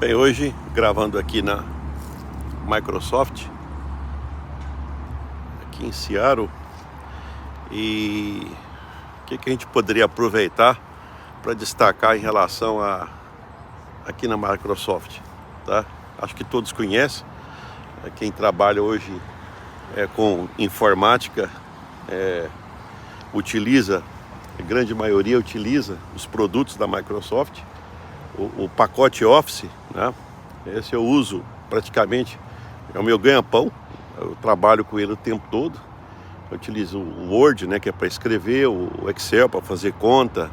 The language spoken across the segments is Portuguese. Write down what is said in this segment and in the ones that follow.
Bem, hoje gravando aqui na Microsoft, aqui em Seattle, e o que a gente poderia aproveitar para destacar em relação a aqui na Microsoft, tá? Acho que todos conhecem, quem trabalha hoje com informática utiliza, a grande maioria utiliza os produtos da Microsoft. O pacote Office, né? Esse eu uso praticamente, é o meu ganha-pão. Eu trabalho com ele o tempo todo. Eu utilizo o Word, né, que é para escrever, o Excel para fazer conta,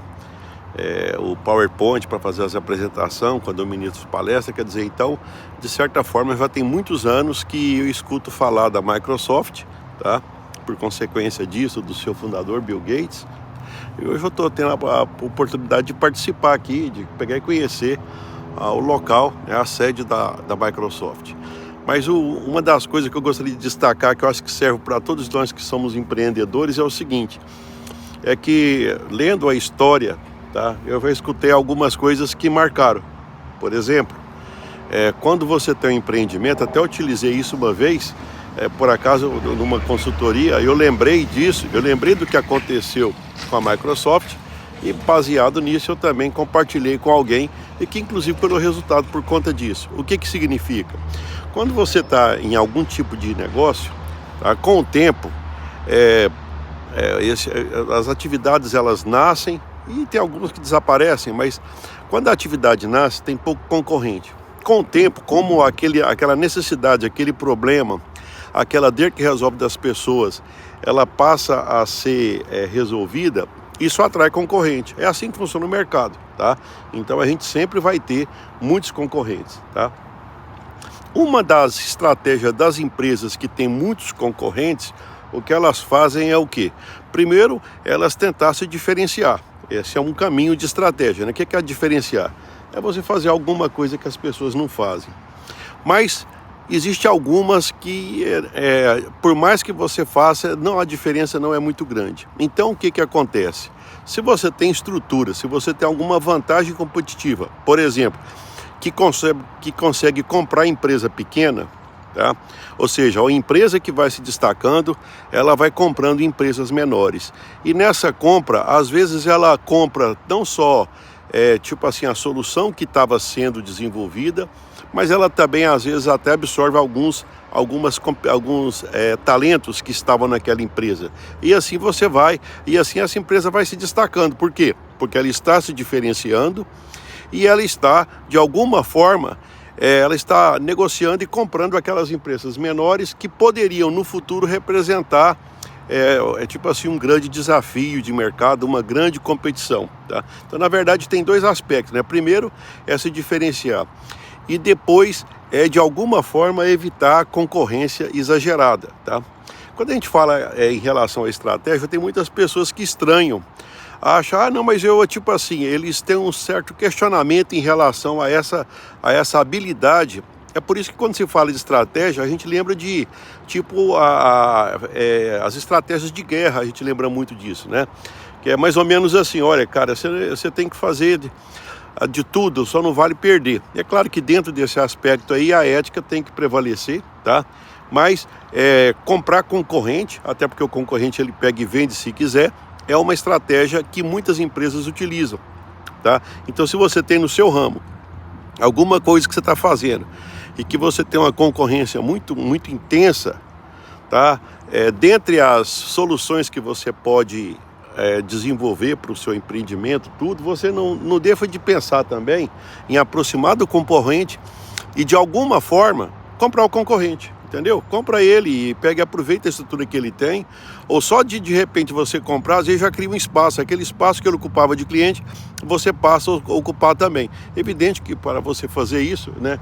o PowerPoint para fazer as apresentações quando eu ministro palestra. Quer dizer, então, de certa forma, já tem muitos anos que eu escuto falar da Microsoft, tá? Por consequência disso, do seu fundador, Bill Gates. E hoje eu estou tendo a oportunidade de participar aqui, de pegar e conhecer o local, a sede da Microsoft. Mas uma das coisas que eu gostaria de destacar, que eu acho que serve para todos nós que somos empreendedores, é o seguinte: é que, lendo a história, tá, eu já escutei algumas coisas que marcaram. Por exemplo, quando você tem um empreendimento, até utilizei isso uma vez, por acaso, numa consultoria, eu lembrei disso, eu lembrei do que aconteceu com a Microsoft, e baseado nisso eu também compartilhei com alguém, e que inclusive pelo resultado por conta disso. O que significa? Quando você está em algum tipo de negócio, tá, com o tempo, as atividades elas nascem, e tem algumas que desaparecem, mas quando a atividade nasce, tem pouco concorrente. Com o tempo, como aquela necessidade, aquele problema, aquela dor que resolve das pessoas, ela passa a ser resolvida, isso atrai concorrente. É assim que funciona o mercado, tá? Então a gente sempre vai ter muitos concorrentes, tá? Uma das estratégias das empresas que tem muitos concorrentes, o que elas fazem é o quê? Primeiro, elas tentar se diferenciar. Esse é um caminho de estratégia, né? O que é diferenciar? É você fazer alguma coisa que as pessoas não fazem. Mas existe algumas que, por mais que você faça, a diferença não é muito grande. Então, o que acontece? Se você tem estrutura, se você tem alguma vantagem competitiva, por exemplo, que consegue comprar empresa pequena, tá? Ou seja, a empresa que vai se destacando, ela vai comprando empresas menores. E nessa compra, às vezes ela compra não só a solução que estava sendo desenvolvida, mas ela também às vezes até absorve alguns talentos que estavam naquela empresa. E assim você vai, e assim essa empresa vai se destacando. Por quê? Porque ela está se diferenciando e ela está, de alguma forma, ela está negociando e comprando aquelas empresas menores que poderiam no futuro representar um grande desafio de mercado, uma grande competição, tá? Então, na verdade, tem dois aspectos, né? Primeiro é se diferenciar, e depois de alguma forma evitar concorrência exagerada, tá? Quando a gente fala em relação à estratégia, tem muitas pessoas que estranham, acham, mas eles têm um certo questionamento em relação a essa habilidade. É por isso que quando se fala de estratégia, a gente lembra de, as estratégias de guerra, a gente lembra muito disso, né? Que é mais ou menos assim: olha, cara, você tem que fazer de tudo, só não vale perder. É claro que dentro desse aspecto aí, a ética tem que prevalecer, tá? Mas comprar concorrente, até porque o concorrente ele pega e vende se quiser, é uma estratégia que muitas empresas utilizam, tá? Então, se você tem no seu ramo alguma coisa que você está fazendo e que você tem uma concorrência muito, muito intensa, tá? Dentre as soluções que você pode desenvolver para o seu empreendimento, você não deixa de pensar também em aproximar do concorrente e, de alguma forma, comprar o concorrente, entendeu? Compra ele e pega e aproveita a estrutura que ele tem, ou só de repente você comprar, às vezes já cria um espaço, aquele espaço que ele ocupava de cliente, você passa a ocupar também. Evidente que para você fazer isso, né,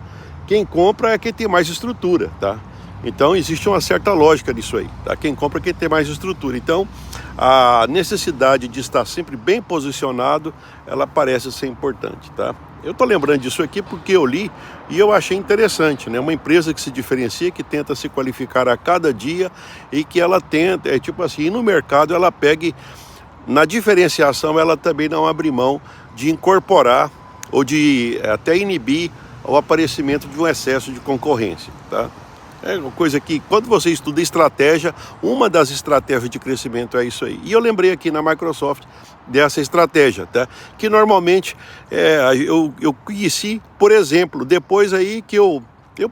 quem compra é quem tem mais estrutura, tá? Então existe uma certa lógica nisso aí, tá? Quem compra é quem tem mais estrutura. Então a necessidade de estar sempre bem posicionado, ela parece ser importante, tá? Eu estou lembrando disso aqui porque eu li e eu achei interessante, né? Uma empresa que se diferencia, que tenta se qualificar a cada dia e que ela tenta, ir no mercado, ela pegue, na diferenciação, ela também não abre mão de incorporar ou de até inibir ao aparecimento de um excesso de concorrência, tá? É uma coisa que, quando você estuda estratégia, uma das estratégias de crescimento é isso aí. E eu lembrei aqui na Microsoft dessa estratégia, tá? Que normalmente eu conheci, por exemplo, depois aí que eu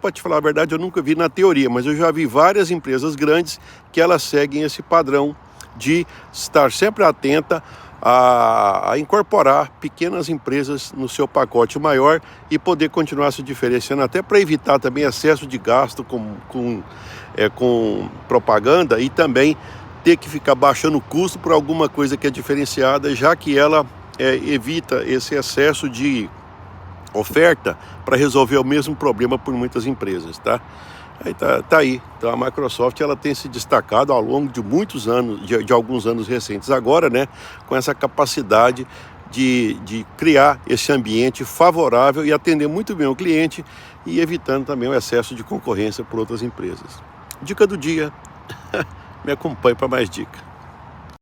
para te falar a verdade, eu nunca vi na teoria, mas eu já vi várias empresas grandes que elas seguem esse padrão de estar sempre atenta a incorporar pequenas empresas no seu pacote maior e poder continuar se diferenciando, até para evitar também excesso de gasto com propaganda e também ter que ficar baixando o custo por alguma coisa que é diferenciada, já que ela evita esse excesso de oferta para resolver o mesmo problema por muitas empresas, tá? Aí tá aí. Então a Microsoft ela tem se destacado ao longo de muitos anos, de alguns anos recentes agora, né? Com essa capacidade de criar esse ambiente favorável e atender muito bem o cliente e evitando também o excesso de concorrência por outras empresas. Dica do dia, me acompanhe para mais dica.